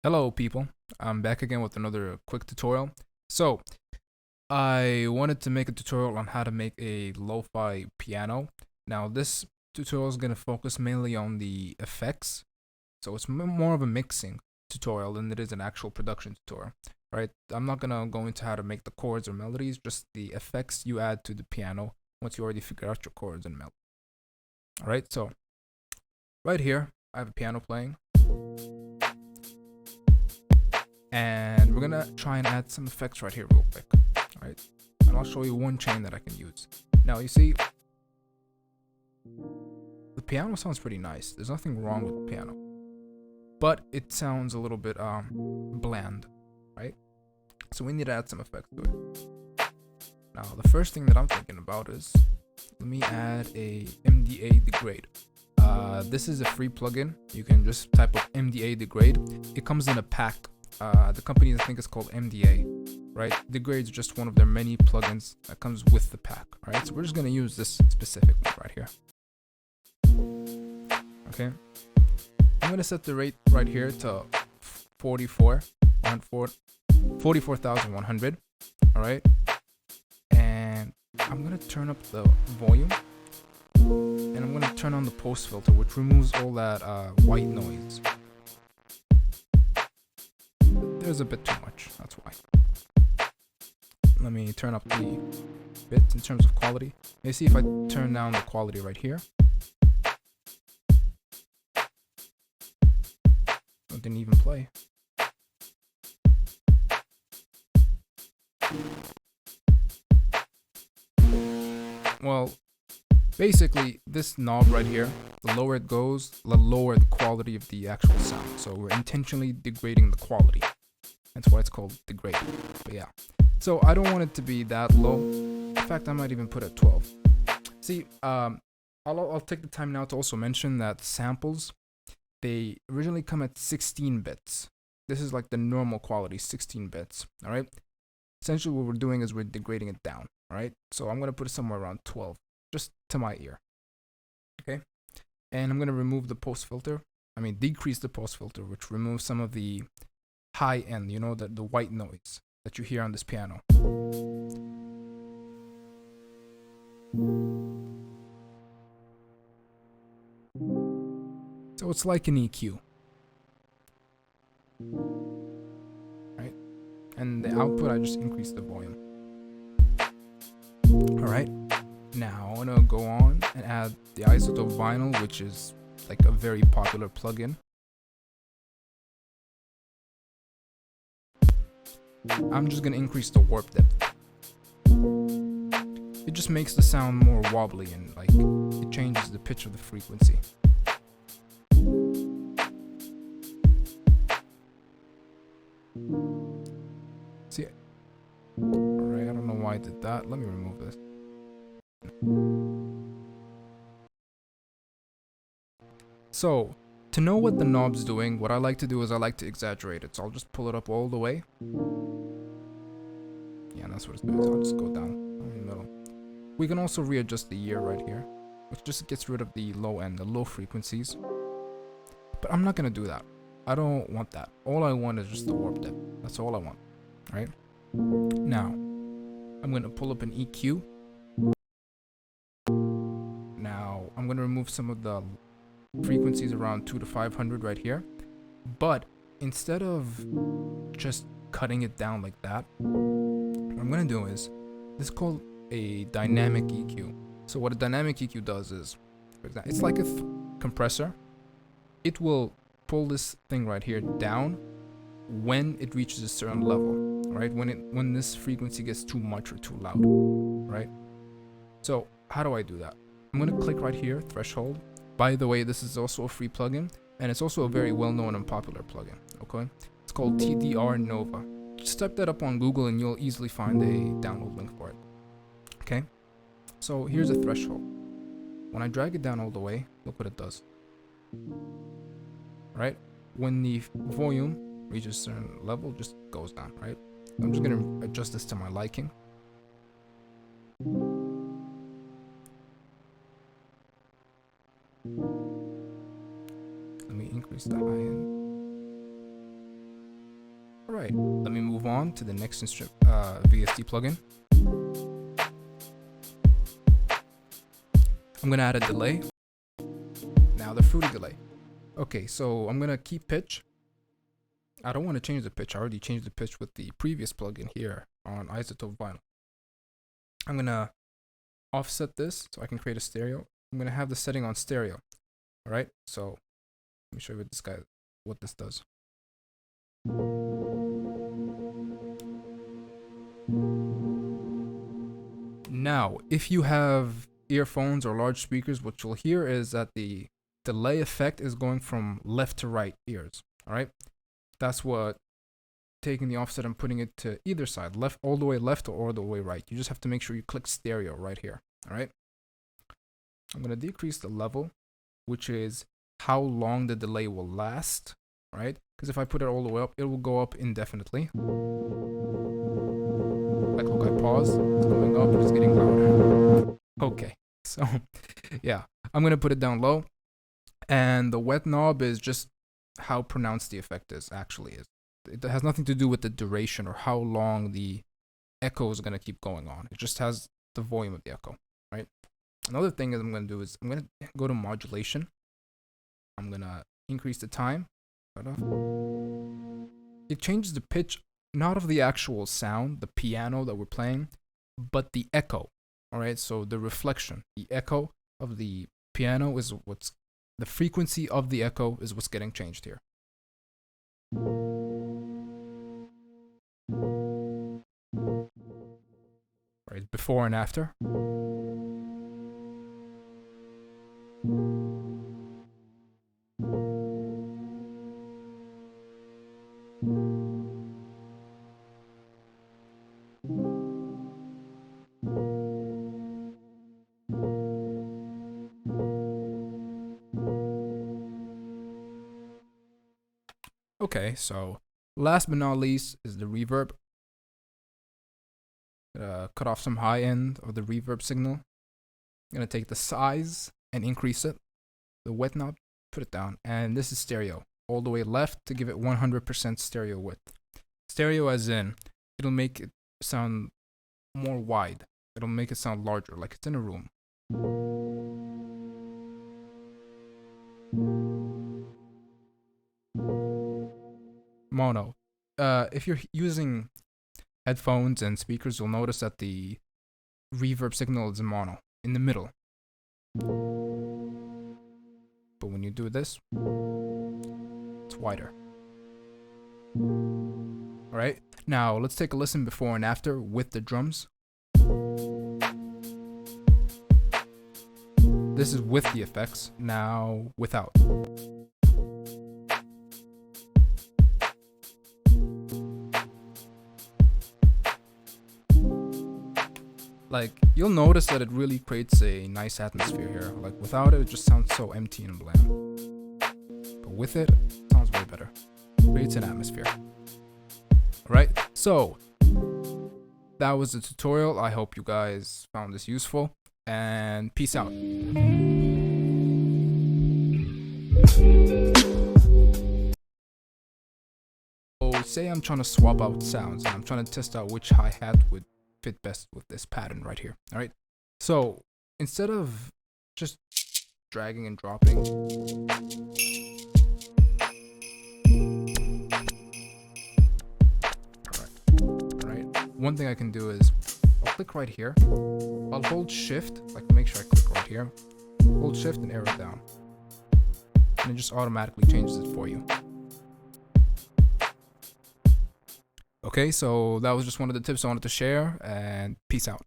Hello people, I'm back again with another quick tutorial. So, I wanted to make a tutorial on how to make a lo-fi piano. Now this tutorial is going to focus mainly on the effects, so it's more of a mixing tutorial than it is an actual production tutorial. Right? I'm not going to go into how to make the chords or melodies, just the effects you add to the piano once you already figure out your chords and melody. Alright, so right here I have a piano playing. And we're gonna try and add some effects right here real quick. Alright, and I'll show you one chain that I can use. Now you see, the piano sounds pretty nice. There's nothing wrong with the piano, but it sounds a little bit bland, right? So we need to add some effects to it. Now the first thing that I'm thinking about is, let me add a Mda Degrade. This is a free plugin. You can just type up Mda Degrade. It comes in a pack. The company, I think, is called Mda, right? Degrade is just one of their many plugins that comes with the pack. All right, so we're just gonna use this specific one right here. Okay, I'm gonna set the rate right here to 44,100. All right, and I'm gonna turn up the volume, and I'm gonna turn on the post filter, which removes all that white noise. There's a bit too much, that's why. Let me turn up the bits in terms of quality. You see, if I turn down the quality right here, it didn't even play. Well, basically, this knob right here, the lower it goes, the lower the quality of the actual sound. So we're intentionally degrading the quality. That's why it's called degrade. But yeah, so I don't want it to be that low. In fact, I might even put it at 12. See, I'll take the time now to also mention that samples, they originally come at 16 bits. This is like the normal quality, 16 bits. All right. Essentially, what we're doing is we're degrading it down. All right. So I'm gonna put it somewhere around 12, just to my ear. Okay. And I'm gonna remove the post filter. Decrease the post filter, which removes some of the high end, you know, the white noise that you hear on this piano. So it's like an EQ, right? And the output, I just increase the volume. All right, now I'm gonna go on and add the Isotope Vinyl, which is like a very popular plugin. I'm just gonna increase the warp depth. It just makes the sound more wobbly and like it changes the pitch of the frequency. See, alright, I don't know why I did that. Let me remove this. So, to know what the knob's doing, what I like to do is I like to exaggerate it. So I'll just pull it up all the way. Yeah, and that's what it's doing. So I'll just go down in the middle. We can also readjust the ear right here, which just gets rid of the low end, the low frequencies. But I'm not gonna do that. I don't want that. All I want is just the warp depth. That's all I want, right? Now, I'm gonna pull up an EQ. Now, I'm gonna remove some of the frequencies around 2 to 500 right here, but instead of just cutting it down like that, what I'm gonna do is, this is called a dynamic EQ. So what a dynamic EQ does is, for example, it's like a compressor. It will pull this thing right here down when it reaches a certain level, right? When this frequency gets too much or too loud, right? So how do I do that? I'm gonna click right here, threshold. By the way, this is also a free plugin, and it's also a very well-known and popular plugin, okay? It's called TDR Nova. Just type that up on Google and you'll easily find a download link for it, okay? So here's a threshold. When I drag it down all the way, look what it does, right? When the volume reaches a certain level, just goes down, right? I'm just gonna adjust this to my liking. Let me increase the high end. right, let me move on to the next VST plugin. I'm gonna add a delay. Now the fruity delay. Okay, so I'm gonna keep pitch. I don't want to change the pitch. I already changed the pitch with the previous plugin here on Isotope Vinyl. I'm gonna offset this so I can create a stereo. I'm gonna have the setting on stereo. All right, so let me show you what this does. Now, if you have earphones or large speakers, what you'll hear is that the delay effect is going from left to right ears. All right, that's what taking the offset and putting it to either side, left, all the way left or all the way right. You just have to make sure you click stereo right here. All right, I'm going to decrease the level, which is how long the delay will last. All right, because if I put it all the way up, it will go up indefinitely. Like, look, I pause, it's going up, it's getting louder. Okay, so yeah, I'm going to put it down low. And the wet knob is just how pronounced the effect actually is. It has nothing to do with the duration or how long the echo is going to keep going on. It just has the volume of the echo, right? Another thing that I'm going to do is I'm going to go to modulation. I'm going to increase the time. It changes the pitch, not of the actual sound, the piano that we're playing, but the echo, all right? So the reflection, the echo of the piano is the frequency of the echo is what's getting changed here. Right, before and after. Okay, so last but not least is the reverb. Cut off some high end of the reverb signal. I'm gonna take the size and increase it. The wet knob, put it down, and this is stereo, all the way left to give it 100% stereo width. Stereo as in, it'll make it sound more wide. It'll make it sound larger, like it's in a room. Mono. If you're using headphones and speakers, you'll notice that the reverb signal is in mono, in the middle. But when you do this, it's wider. Alright, now let's take a listen before and after with the drums. This is with the effects, now without. Like, you'll notice that it really creates a nice atmosphere here. Like, without it, it just sounds so empty and bland. But with it, it sounds way better. Creates an atmosphere. Alright, so that was the tutorial. I hope you guys found this useful, and peace out. So say I'm trying to swap out sounds, and I'm trying to test out which hi-hat would fit best with this pattern right here. All right, so instead of just dragging and dropping, all right, one thing I can do is I'll click right here, I'll hold shift, like make sure I click right here, hold shift and arrow down, and it just automatically changes it for you. Okay, so that was just one of the tips I wanted to share, and peace out.